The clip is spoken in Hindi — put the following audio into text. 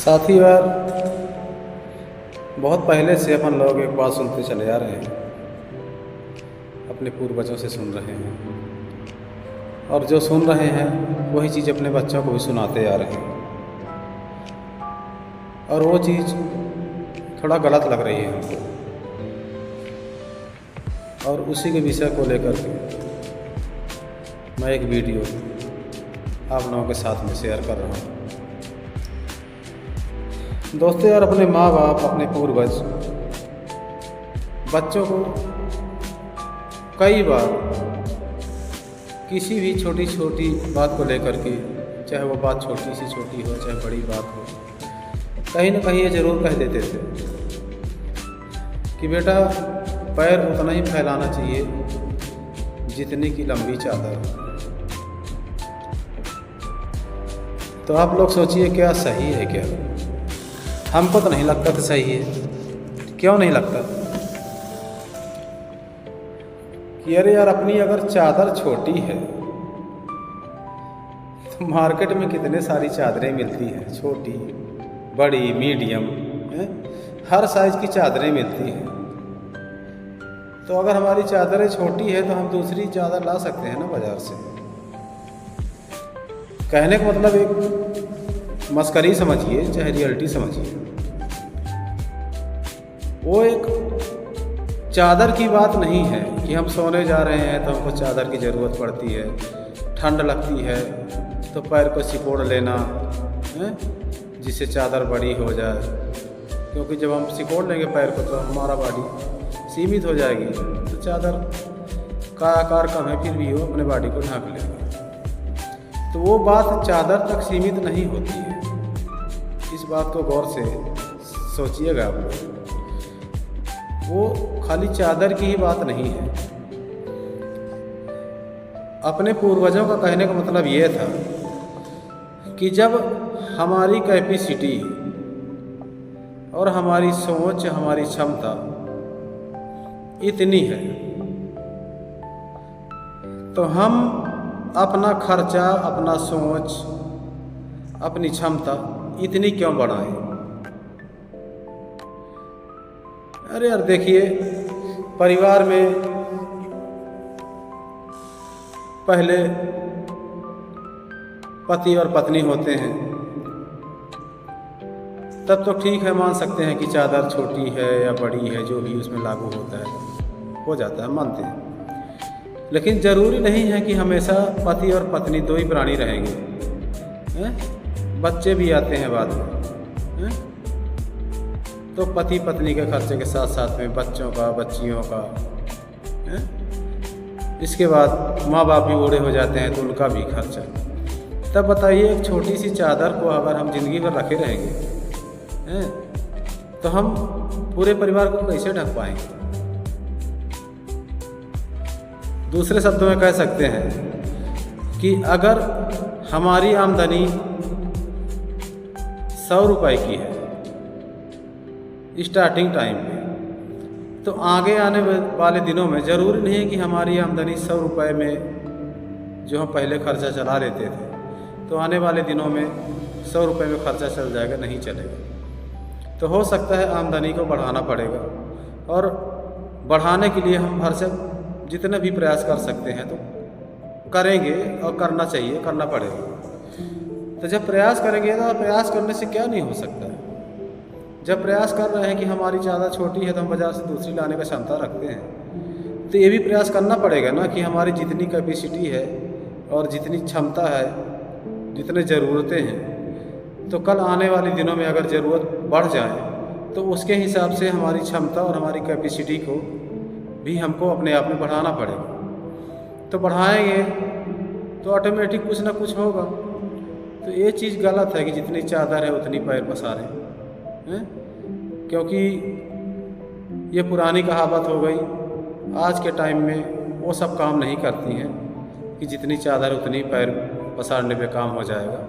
साथी यार, बहुत पहले से अपन लोग एक बात सुनते चले आ रहे हैं, अपने पूर्वजों से सुन रहे हैं, और जो सुन रहे हैं वही चीज़ अपने बच्चों को भी सुनाते आ रहे हैं। और वो चीज़ थोड़ा गलत लग रही है हमको, और उसी के विषय को लेकर के मैं एक वीडियो आप लोगों के साथ में शेयर कर रहा हूँ। दोस्तों यार, अपने माँ बाप, अपने पूर्वज बच्चों को कई बार किसी भी छोटी छोटी बात को लेकर के, चाहे वो बात छोटी सी छोटी हो चाहे बड़ी बात हो, कहीं ना कहीं ये ज़रूर कह देते थे कि बेटा पैर उतना ही फैलाना चाहिए जितनी की लंबी चादर। तो आप लोग सोचिए, क्या सही है? क्या हमको तो नहीं लगता था सही है। क्यों नहीं लगता कि अरे यार, अपनी अगर चादर छोटी है तो मार्केट में कितने सारी चादरें मिलती हैं, छोटी बड़ी मीडियम, हर साइज़ की चादरें मिलती हैं। तो अगर हमारी चादरें छोटी है तो हम दूसरी चादर ला सकते हैं ना बाज़ार से। कहने का मतलब एक मस्करी समझिए चाहे रियलिटी समझिए, वो एक चादर की बात नहीं है कि हम सोने जा रहे हैं तो हमको चादर की ज़रूरत पड़ती है, ठंड लगती है तो पैर को सिकोड़ लेना जिससे चादर बड़ी हो जाए, क्योंकि जब हम सिकोड़ लेंगे पैर को तो हमारा बॉडी सीमित हो जाएगी, तो चादर का आकार कम है फिर भी वो अपने बॉडी को ढक लेगा। तो वो बात चादर तक सीमित नहीं होती है। इस बात को गौर से सोचिएगा आप लोग। वो खाली चादर की ही बात नहीं है। अपने पूर्वजों का कहने का मतलब ये था कि जब हमारी कैपेसिटी और हमारी सोच, हमारी क्षमता इतनी है तो हम अपना खर्चा, अपना सोच, अपनी क्षमता इतनी क्यों बढ़ाएं? अरे यार देखिए, परिवार में पहले पति और पत्नी होते हैं, तब तो ठीक है, मान सकते हैं कि चादर छोटी है या बड़ी है, जो भी उसमें लागू होता है हो जाता है, मानते हैं। लेकिन ज़रूरी नहीं है कि हमेशा पति और पत्नी दो ही प्राणी रहेंगे। बच्चे भी आते हैं बाद में, तो पति पत्नी के खर्चे के साथ साथ में बच्चों का, बच्चियों का, इसके बाद माँ बाप भी बूढ़े हो जाते हैं तो उनका भी खर्चा। तब बताइए, एक छोटी सी चादर को अगर हम ज़िंदगी भर रखे रहेंगे तो हम पूरे परिवार को कैसे ढक पाएंगे? दूसरे शब्दों में कह सकते हैं कि अगर हमारी आमदनी 100 रुपये की है स्टार्टिंग टाइम में, तो आगे आने वाले दिनों में ज़रूरी नहीं है कि हमारी आमदनी 100 रुपये में जो हम पहले खर्चा चला लेते थे, तो आने वाले दिनों में 100 रुपये में खर्चा चल जाएगा, नहीं चलेगा। तो हो सकता है आमदनी को बढ़ाना पड़ेगा, और बढ़ाने के लिए हम भरसक जितने भी प्रयास कर सकते हैं तो करेंगे, और करना चाहिए, करना पड़ेगा। तो जब प्रयास करेंगे तो प्रयास करने से क्या नहीं हो सकता है। जब प्रयास कर रहे हैं कि हमारी चादर छोटी है तो हम बाज़ार से दूसरी लाने का क्षमता रखते हैं, तो ये भी प्रयास करना पड़ेगा ना कि हमारी जितनी कैपेसिटी है और जितनी क्षमता है, जितने ज़रूरतें हैं, तो कल आने वाले दिनों में अगर ज़रूरत बढ़ जाए तो उसके हिसाब से हमारी क्षमता और हमारी कैपेसिटी को भी हमको अपने आप में बढ़ाना पड़ेगा। तो बढ़ाएंगे तो ऑटोमेटिक कुछ ना कुछ होगा। तो ये चीज़ गलत है कि जितनी चादर है उतनी पैर पसारें, क्योंकि ये पुरानी कहावत हो गई। आज के टाइम में वो सब काम नहीं करती हैं कि जितनी चादर उतनी पैर पसारने पे काम हो जाएगा।